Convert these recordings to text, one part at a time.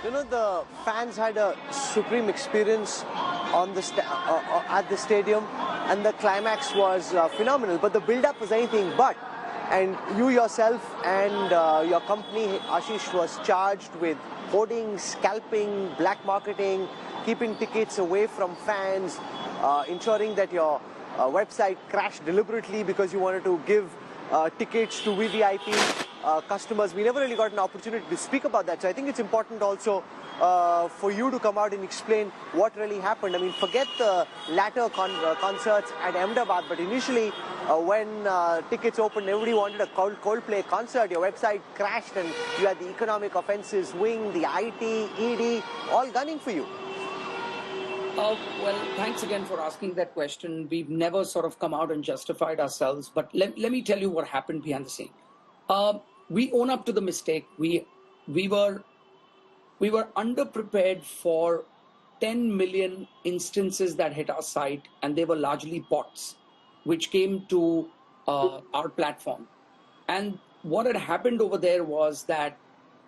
The fans had a supreme experience on the at the stadium, and the climax was phenomenal. But the build-up was anything but. And you yourself and your company, Ashish, was charged with hoarding, scalping, black marketing, keeping tickets away from fans, ensuring that your website crashed deliberately because you wanted to give tickets to VVIP customers. We never really got an opportunity to speak about that. So I think it's important also for you to come out and explain what really happened. I mean, forget the latter concerts at Ahmedabad, but initially when tickets opened, everybody wanted a Coldplay concert. Your website crashed and you had the economic offences wing, the IT, ED, all gunning for you. Well, thanks again for asking that question. We've never sort of come out and justified ourselves, but let me tell you what happened behind the scene. We own up to the mistake. We were underprepared for 10 million instances that hit our site, and they were largely bots, which came to our platform. And what had happened over there was that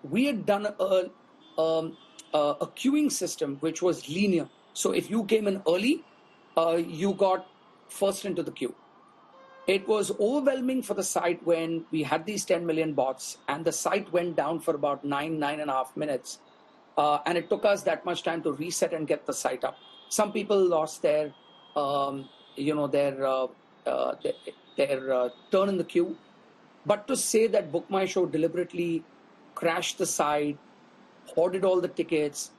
we had done a queuing system which was linear. So if you came in early, you got first into the queue. It was overwhelming for the site when we had these 10 million bots, and the site went down for about 9.5 minutes. And it took us that much time to reset and get the site up. Some people lost their turn in the queue. But to say that BookMyShow deliberately crashed the site, hoarded all the tickets,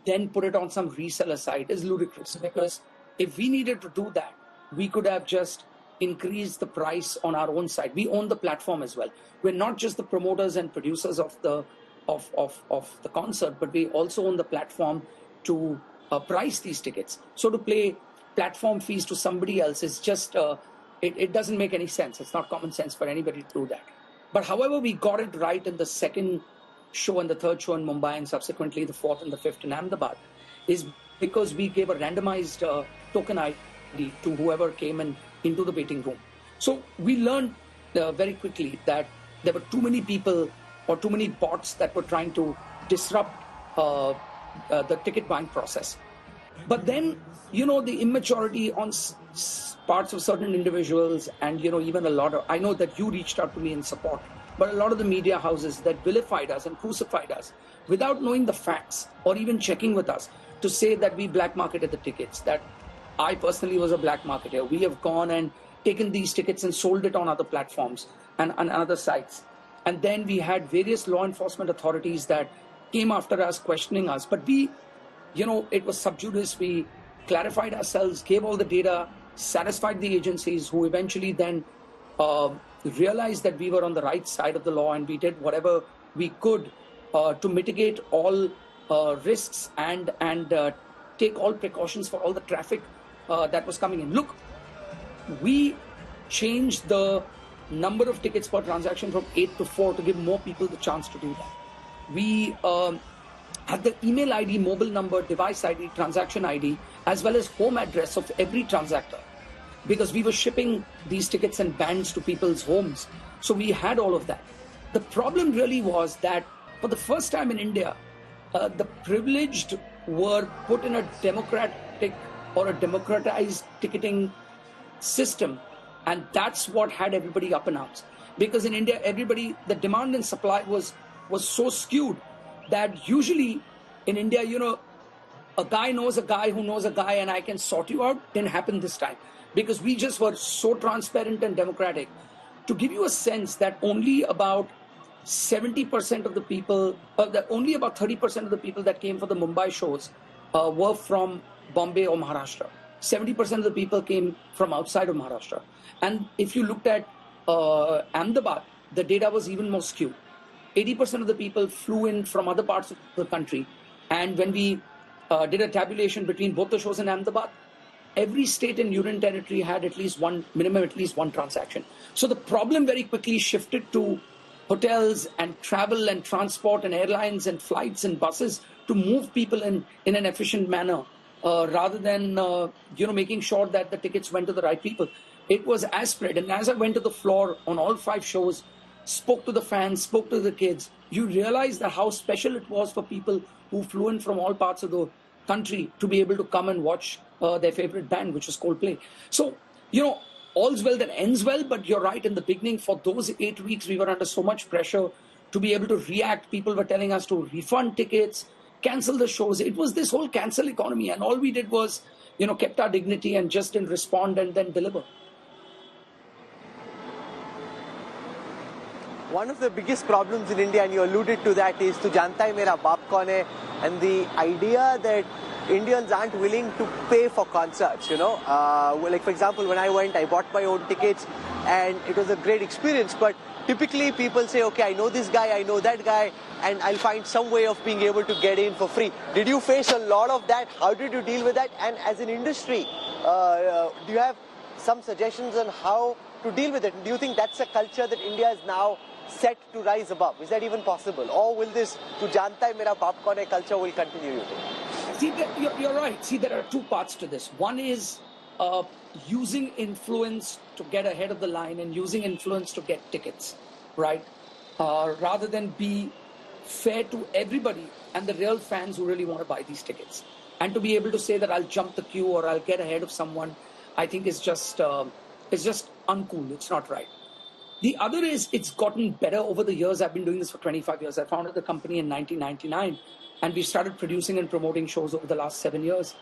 then put it on some reseller site is ludicrous. Because if we needed to do that, we could have just increased the price on our own site. We own the platform as well. We're not just the promoters and producers of the concert, but we also own the platform to price these tickets. So to pay platform fees to somebody else is just, it doesn't make any sense. It's not common sense for anybody to do that. But however, we got it right in the second show and the third show in Mumbai, and subsequently the fourth and the fifth in Ahmedabad, is because we gave a randomized token ID to whoever came into the waiting room. So we learned very quickly that there were too many people or too many bots that were trying to disrupt the ticket buying process. But then, the immaturity on parts of certain individuals, and, even a lot of, I know that you reached out to me in support, but a lot of the media houses that vilified us and crucified us without knowing the facts or even checking with us to say that we black marketed the tickets, that I personally was a black marketer. We have gone and taken these tickets and sold it on other platforms and on other sites. And then we had various law enforcement authorities that came after us, questioning us. But we, it was sub judice. We clarified ourselves, gave all the data, satisfied the agencies, who eventually then realized that we were on the right side of the law, and we did whatever we could to mitigate all risks and take all precautions for all the traffic that was coming in. Look, we changed the number of tickets per transaction from 8 to 4 to give more people the chance to do that. We had the email ID, mobile number, device ID, transaction ID, as well as home address of every transactor, because we were shipping these tickets and bands to people's homes. So we had all of that. The problem really was that for the first time in India, the privileged were put in a democratic or a democratized ticketing system. And that's what had everybody up in arms. Because in India, the demand and supply was so skewed that usually in India, a guy knows a guy who knows a guy and I can sort you out. Didn't happen this time. Because we just were so transparent and democratic. To give you a sense that only about 70% of the people, only about 30% of the people that came for the Mumbai shows were from Bombay or Maharashtra. 70% of the people came from outside of Maharashtra. And if you looked at Ahmedabad, the data was even more skewed. 80% of the people flew in from other parts of the country. And when we did a tabulation between both the shows in Ahmedabad, every state and union territory had at least one transaction. So the problem very quickly shifted to hotels and travel and transport and airlines and flights and buses to move people in an efficient manner, rather than making sure that the tickets went to the right people. It was as spread. And as I went to the floor on all 5 shows, spoke to the fans, spoke to the kids, you realize that how special it was for people who flew in from all parts of the country to be able to come and watch their favorite band, which was Coldplay. So, all's well that ends well, but you're right, in the beginning, for those 8 weeks, we were under so much pressure to be able to react. People were telling us to refund tickets, cancel the shows. It was this whole cancel economy, and all we did was, kept our dignity and just didn't respond and then deliver. One of the biggest problems in India, and you alluded to that, is "Tu janta hai mera baap kaun hai," and the idea that Indians aren't willing to pay for concerts, like for example, when I went, I bought my own tickets and it was a great experience, but typically people say, okay, I know this guy, I know that guy, and I'll find some way of being able to get in for free. Did you face a lot of that? How did you deal with that? And as an industry, do you have some suggestions on how to deal with it? Do you think that's a culture that India is now set to rise above? Is that even possible? Or will this "Tu janta hai mera baap kaun hai" culture will continue, you think? See, you're right. See, there are two parts to this. One is using influence to get ahead of the line and using influence to get tickets, right? Rather than be fair to everybody and the real fans who really want to buy these tickets. And to be able to say that I'll jump the queue or I'll get ahead of someone, I think is just uncool. It's not right. The other is, it's gotten better over the years. I've been doing this for 25 years. I founded the company in 1999. And we started producing and promoting shows over the last 7 years.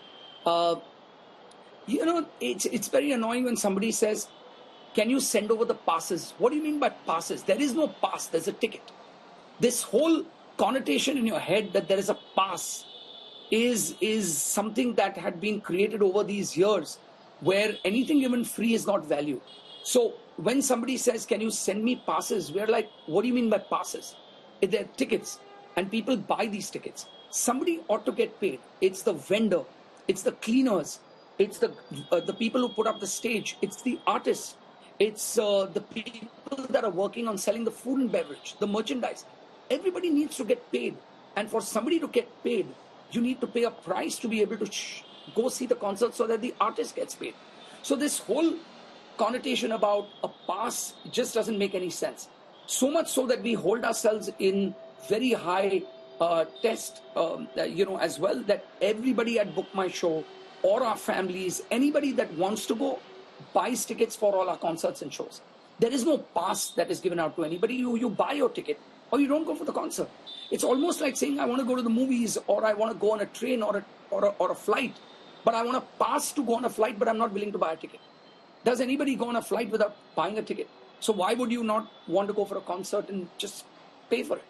It's very annoying when somebody says, can you send over the passes? What do you mean by passes? There is no pass, there's a ticket. This whole connotation in your head that there is a pass is something that had been created over these years, where anything given free is not valued. So when somebody says, can you send me passes? We're like, what do you mean by passes? They're tickets. And people buy these tickets. Somebody ought to get paid. It's the vendor, it's the cleaners, it's the people who put up the stage, it's the artists, it's the people that are working on selling the food and beverage, the merchandise. Everybody needs to get paid. And for somebody to get paid, you need to pay a price to be able to go see the concert so that the artist gets paid. So this whole connotation about a pass just doesn't make any sense. So much so that we hold ourselves in very high test, as well, that everybody at BookMyShow or our families, anybody that wants to go, buys tickets for all our concerts and shows. There is no pass that is given out to anybody. You buy your ticket or you don't go for the concert. It's almost like saying, I want to go to the movies, or I want to go on a train or a flight, but I want a pass to go on a flight, but I'm not willing to buy a ticket. Does anybody go on a flight without buying a ticket? So why would you not want to go for a concert and just pay for it?